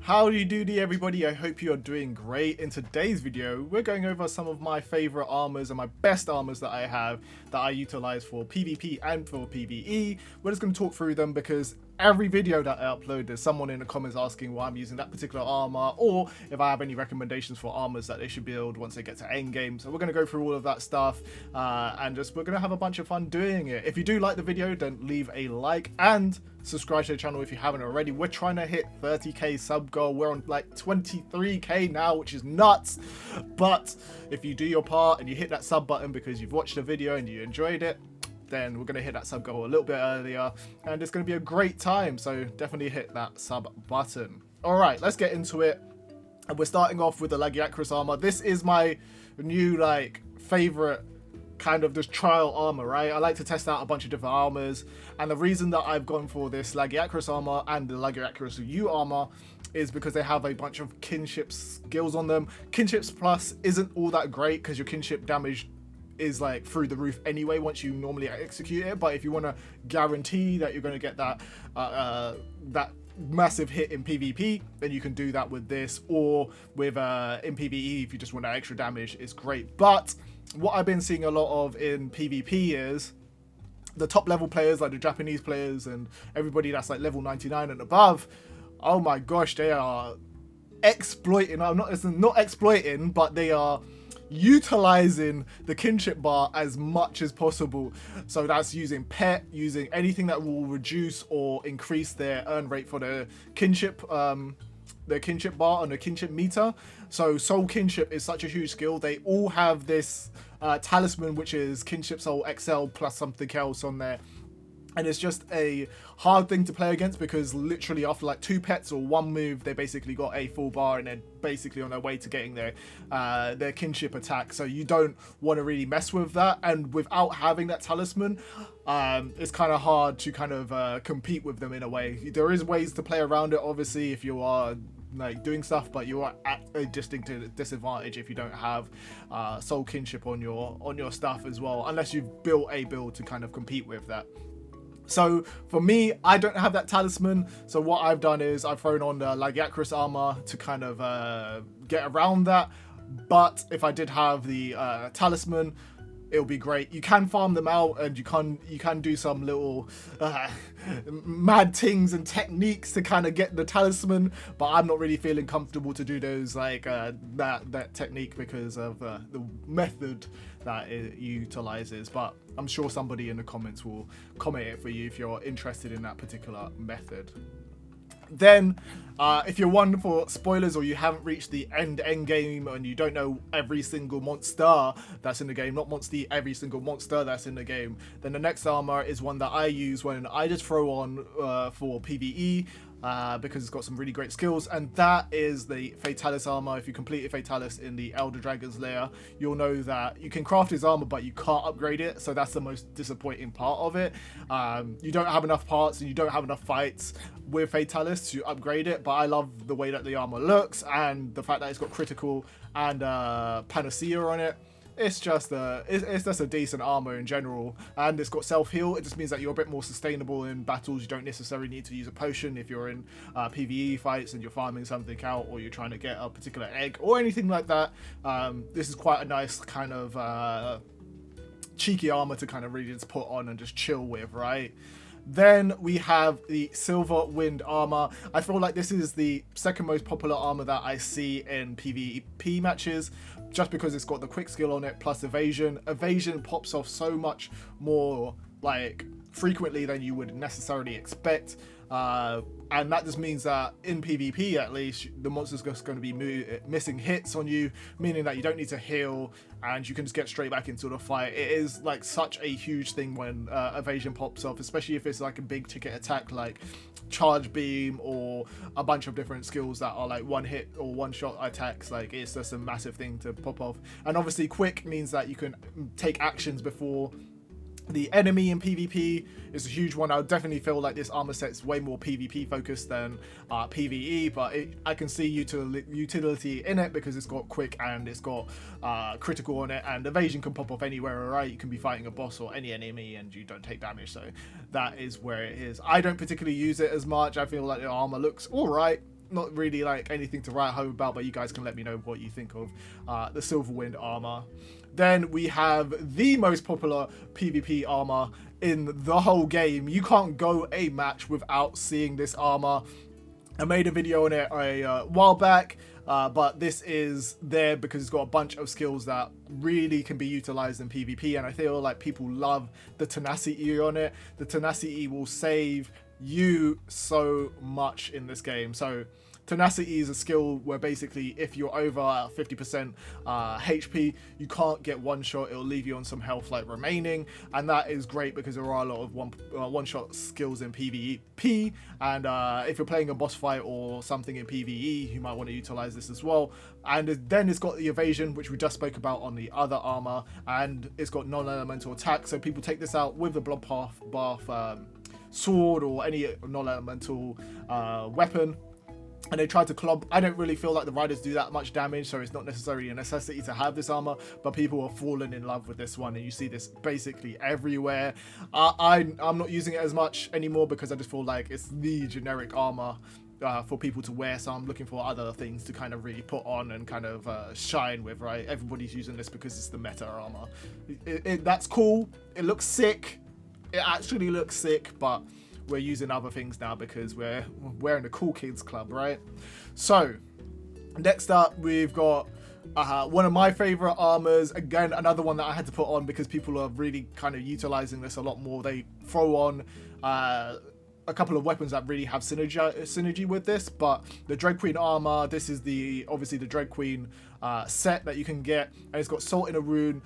Howdy doody everybody, I hope you're doing great. In today's video, we're going over some of my favorite armors and my best armors that I have that I utilize for PvP and for PvE. We're just going to talk through them because every video that I upload, there's someone in the comments asking why I'm using that particular armor, or if I have any recommendations for armors that they should build once they get to endgame. So we're going to go through all of that stuff and we're going to have a bunch of fun doing it. If you do like the video, then leave a like and subscribe to the channel if you haven't already. We're trying to hit 30k sub goal. We're on like 23k now, which is nuts. But if you do your part and you hit that sub button because you've watched the video and you enjoyed it, then we're going to hit that sub goal a little bit earlier and it's going to be a great time. So definitely hit that sub button. All right, let's get into it. And we're starting off with the Kashal Armor. This is my new favorite kind of just trial armor, right? I like to test out a bunch of different armors, and the reason that I've gone for this Kashal Armor and the Kashal U armor is because they have a bunch of kinship skills on them. Kinships plus isn't all that great because your kinship damage is like through the roof anyway once you normally execute it, but if you want to guarantee that you're going to get that that massive hit in PvP, then you can do that with this, or with in PvE if you just want that extra damage. It's great. But what I've been seeing a lot of in PvP is the top level players, like the Japanese players and everybody that's like level 99 and above. Oh my gosh, they are exploiting. It's not exploiting, but they are utilizing the kinship bar as much as possible. So that's using pet, using anything that will reduce or increase their earn rate for the kinship bar and the kinship meter. So soul kinship is such a huge skill. They all have this talisman, which is kinship soul XL plus something else on there. And it's just a hard thing to play against because literally after like 2 pets or 1 move, they basically got a full bar and they're basically on their way to getting their kinship attack. So you don't want to really mess with that. And without having that talisman, it's kind of hard to kind of compete with them in a way. There is ways to play around it, obviously, if you are like doing stuff, but you are at a distinct disadvantage if you don't have soul kinship on your stuff as well, unless you've built a build to kind of compete with that. So for me, I don't have that talisman. So what I've done is I've thrown on the Kashal Armor to kind of get around that. But if I did have the talisman, it'll be great. You can farm them out and you can do some little mad things and techniques to kind of get the talisman, but I'm not really feeling comfortable to do those that technique because of the method that it utilizes. But I'm sure somebody in the comments will comment it for you if you're interested in that particular method. Then if you're one for spoilers or you haven't reached the end game and you don't know every single monster that's in the game, not every single monster that's in the game, then the next armor is one that I use when I just throw on for PvE because it's got some really great skills, and that is the Fatalis armor. If you complete a Fatalis in the Elder Dragon's Lair, you'll know that you can craft his armor but you can't upgrade it, so that's the most disappointing part of it. You don't have enough parts and you don't have enough fights with Fatalis to upgrade it, but I love the way that the armor looks and the fact that it's got critical and Panacea on it. It's just a decent armor in general, and it's got self-heal. It just means that you're a bit more sustainable in battles. You don't necessarily need to use a potion if you're in PvE fights and you're farming something out, or you're trying to get a particular egg or anything like that. This is quite a nice kind of cheeky armor to kind of really just put on and just chill with, right? Then we have the Silver Wind armor. I feel like this is the second most popular armor that I see in PvP matches, just because it's got the quick skill on it plus evasion. Evasion pops off so much more frequently than you would necessarily expect. And that just means that in PvP, at least, the monster's just going to be missing hits on you, meaning that you don't need to heal and you can just get straight back into the fight. It is like such a huge thing when evasion pops off, especially if it's like a big ticket attack like charge beam or a bunch of different skills that are like one hit or one shot attacks. Like, it's just a massive thing to pop off. And obviously quick means that you can take actions before the enemy in PvP. Is a huge one. I would definitely feel like this armor set's way more PvP focused than PvE, but I can see utility in it because it's got quick and it's got critical on it, and evasion can pop off anywhere, right? You can be fighting a boss or any enemy and you don't take damage, so that is where it is. I don't particularly use it as much. I feel like the armor looks alright. not really like anything to write home about, but you guys can let me know what you think of the Silverwind armor. Then we have the most popular PvP armor in the whole game. You can't go a match without seeing this armor. I made a video on it a while back, but this is there because it's got a bunch of skills that really can be utilized in PvP, and I feel like people love the tenacity on it. The tenacity will save you so much in this game. So tenacity is a skill where basically if you're over 50% HP, you can't get one shot. It'll leave you on some health like remaining, and that is great because there are a lot of one shot skills in PvP, and if you're playing a boss fight or something in PvE, you might want to utilize this as well. And then it's got the evasion, which we just spoke about on the other armor, and it's got non-elemental attack, so people take this out with the bloodbath sword or any non-elemental weapon, and they try to club. I don't really feel like the riders do that much damage, so it's not necessarily a necessity to have this armor, but people are falling in love with this one, and you see this basically everywhere. I'm not using it as much anymore because I just feel like it's the generic armor for people to wear, so I'm looking for other things to kind of really put on and kind of shine with, right? Everybody's using this because it's the meta armor. That's cool. It looks sick. It actually looks sick, but we're using other things now because we're in the cool kids club, right? So next up, we've got one of my favorite armors. Again, another one that I had to put on because people are really kind of utilizing this a lot more. They throw on a couple of weapons that really have synergy with this, but the Dread Queen armor, this is obviously the Dread Queen set that you can get, and it's got Salt in a Rune,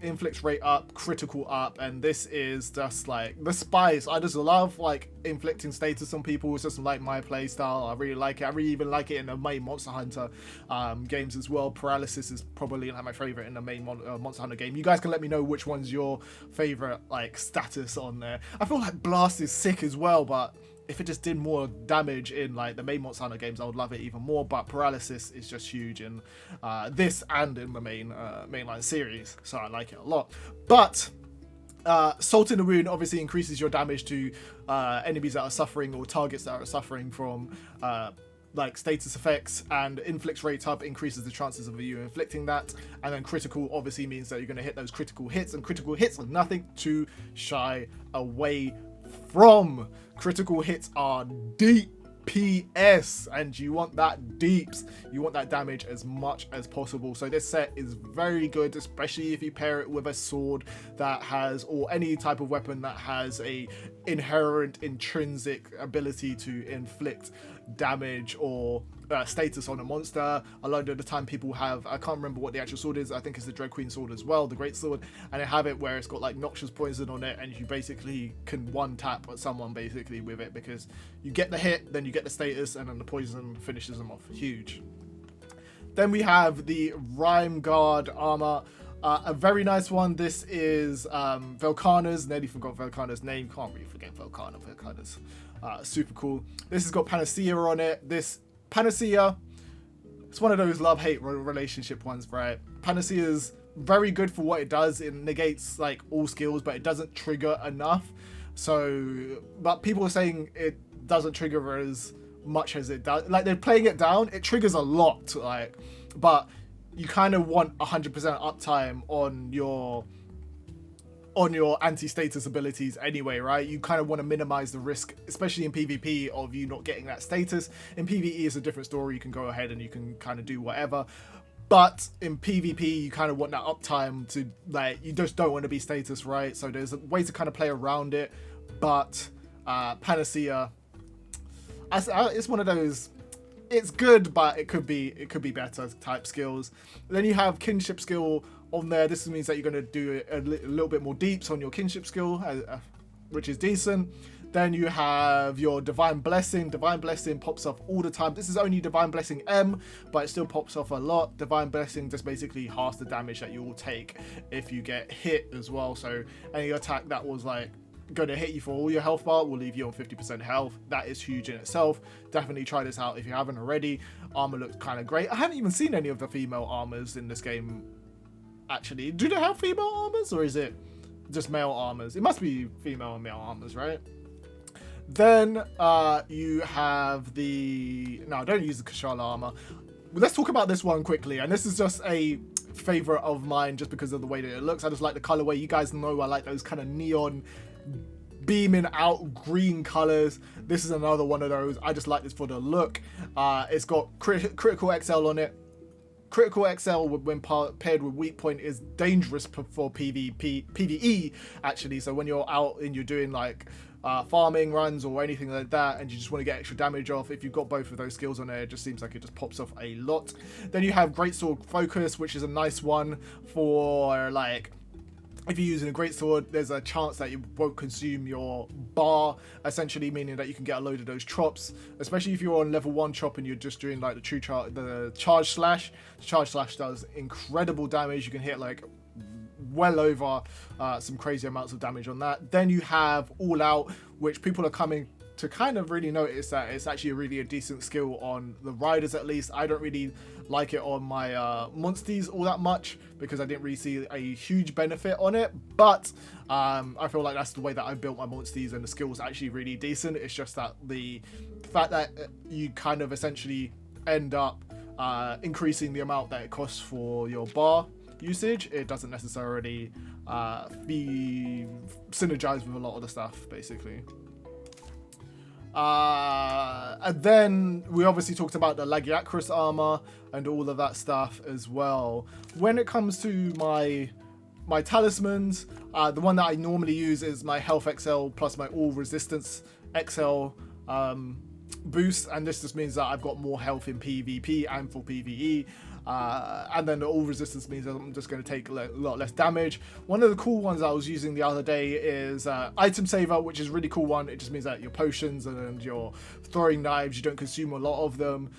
inflicts rate up, critical up, and this is just like the spice. I just love like inflicting status on people. It's just like my play style. I really like it. I really even like it in the main Monster Hunter games as well. Paralysis is probably like my favorite in the main Monster Hunter game. You guys can let me know which one's your favorite like status on there. I feel like Blast is sick as well, but if it just did more damage in like the main Monster Hunter games, I would love it even more. But Paralysis is just huge in this and in the mainline series, so I like it a lot. But Salt in the Wound obviously increases your damage to enemies that are suffering or targets that are suffering from like status effects, and inflicts rate up, increases the chances of you inflicting that. And then critical obviously means that you're going to hit those critical hits, and critical hits are nothing to shy away from. Critical hits are DPS, and you want that deeps, you want that damage as much as possible. So this set is very good, especially if you pair it with a sword that has, or any type of weapon that has a inherent intrinsic ability to inflict damage or status on a monster. A lot of the time people have, I can't remember what the actual sword is, I think it's the Dread Queen sword as well, the Greatsword, and they have it where it's got like noxious poison on it, and you basically can one tap at someone basically with it, because you get the hit, then you get the status, and then the poison finishes them off. Huge. Then we have the Rime Guard armor. A very nice one. This is Velkhana's. Nearly forgot Velkhana's name. Can't really forget Velkhana. Velkhana's super cool. This has got Panacea on it. This Panacea, it's one of those love-hate relationship ones, right? Panacea's very good for what it does. It negates like all skills, but it doesn't trigger enough. So, but people are saying it doesn't trigger as much as it does. Like, they're playing it down. It triggers a lot, like, but you kind of want 100% uptime on your anti-status abilities anyway, right? You kind of want to minimize the risk, especially in PvP, of you not getting that status. In PvE, it's a different story. You can go ahead and you can kind of do whatever. But in PvP, you kind of want that uptime to, like, you just don't want to be status, right? So there's a way to kind of play around it. But Panacea, it's one of those, it's good, but it could be better type skills. Then you have kinship skill on there. This means that you're going to do a little bit more deeps on your kinship skill, which is decent. Then you have your Divine Blessing. Divine Blessing pops off all the time. This is only Divine Blessing M, but it still pops off a lot. Divine Blessing just basically halves the damage that you will take if you get hit as well. So any attack that was like going to hit you for all your health bar will leave you on 50% health. That is huge in itself. Definitely try this out if you haven't already. Armor looks kind of great. I haven't even seen any of the female armors in this game, actually. Do they have female armors, or is it just male armors? It must be female and male armors, right? Then you have the... No, don't use the Kashal Armor. Let's talk about this one quickly. And this is just a favorite of mine just because of the way that it looks. I just like the colorway. You guys know I like those kind of neon beaming out green colors. This is another one of those. I just like this for the look. It's got critical XL on it. Critical XL when paired with weak point is dangerous for PvE actually. So when you're out and you're doing like farming runs or anything like that, and you just want to get extra damage off, if you've got both of those skills on there, it just seems like it just pops off a lot. Then you have Greatsword Focus, which is a nice one for like, if you're using a Greatsword, there's a chance that you won't consume your bar, essentially meaning that you can get a load of those chops, especially if you're on level 1 chop and you're just doing like the charge slash. The charge slash does incredible damage. You can hit like well over some crazy amounts of damage on that. Then you have All Out, which people are coming to kind of really notice that it's actually really a decent skill on the riders. At least I don't really like it on my monsties all that much because I didn't really see a huge benefit on it, but I feel like that's the way that I built my monsties, and the skill is actually really decent. It's just that the fact that you kind of essentially end up increasing the amount that it costs for your bar usage, it doesn't necessarily be synergized with a lot of the stuff basically. And then we obviously talked about the Lagiacrus armor and all of that stuff as well. When it comes to my talismans, the one that I normally use is my health XL plus my all resistance XL boost, and this just means that I've got more health in PvP and for PvE. And then the all resistance means that I'm just going to take a lot less damage. One of the cool ones I was using the other day is item saver, which is a really cool one. It just means that your potions and your throwing knives, you don't consume a lot of them.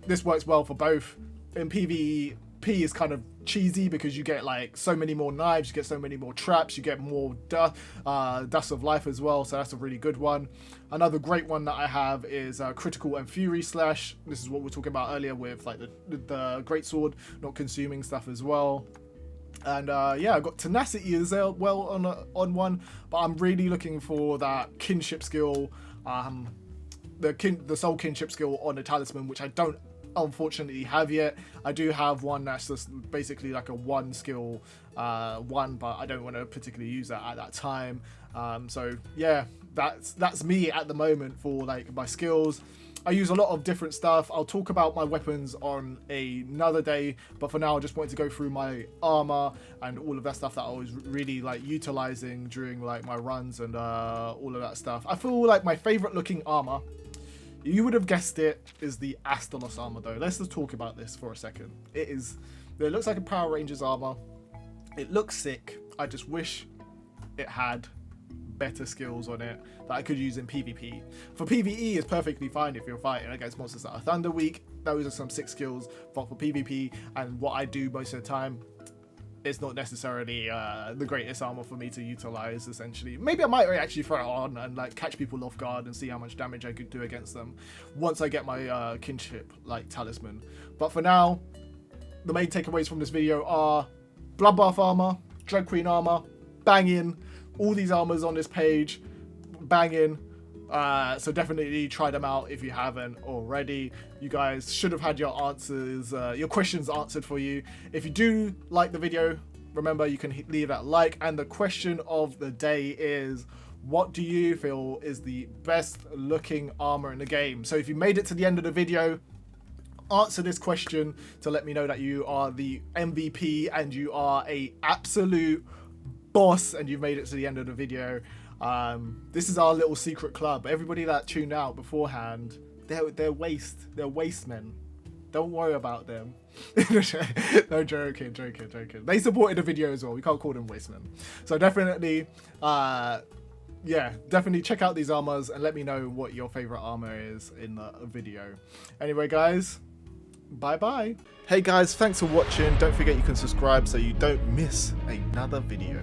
This works well for both. In PvP is kind of cheesy because you get like so many more knives, you get so many more traps, you get more dust of life as well, so that's a really good one. Another great one that I have is critical and fury slash. This is what we were talking about earlier with like the greatsword not consuming stuff as well. And yeah, I got tenacity as well on one, but I'm really looking for that kinship skill, the soul kinship skill on the talisman, which I don't unfortunately have yet. I do have one that's just basically like a one skill one, but I don't want to particularly use that at that time. So yeah, that's me at the moment for like my skills. I use a lot of different stuff. I'll talk about my weapons on another day, but for now I just wanted to go through my armor and all of that stuff that I was really like utilizing during like my runs and all of that stuff. I feel like my favorite looking armor, you would have guessed it, is the Astalos armor though. Let's just talk about this for a second. It looks like a Power Rangers armor. It looks sick. I just wish it had better skills on it that I could use in PvP. For PvE, it's perfectly fine if you're fighting against monsters that are Thunder weak. Those are some sick skills, but for PvP and what I do most of the time, it's not necessarily the greatest armor for me to utilize, essentially. Maybe I might actually throw it on and like catch people off guard and see how much damage I could do against them once I get my kinship like talisman. But for now, the main takeaways from this video are Bloodbath armor, Drag Queen armor, banging. All these armors on this page, banging. So definitely try them out if you haven't already. You guys should have had your answers, your questions answered for you. If you do like the video, remember you can leave that like. And the question of the day is, what do you feel is the best looking armor in the game? So if you made it to the end of the video, answer this question to let me know that you are the MVP and you are a absolute boss and you've made it to the end of the video. This is our little secret club. Everybody that tuned out beforehand, they're waste men. Don't worry about them. No, joking. They supported the video as well. We can't call them waste men. So definitely, yeah, definitely check out these armors and let me know what your favorite armor is in the video. Anyway, guys, bye. Hey guys, thanks for watching. Don't forget you can subscribe so you don't miss another video.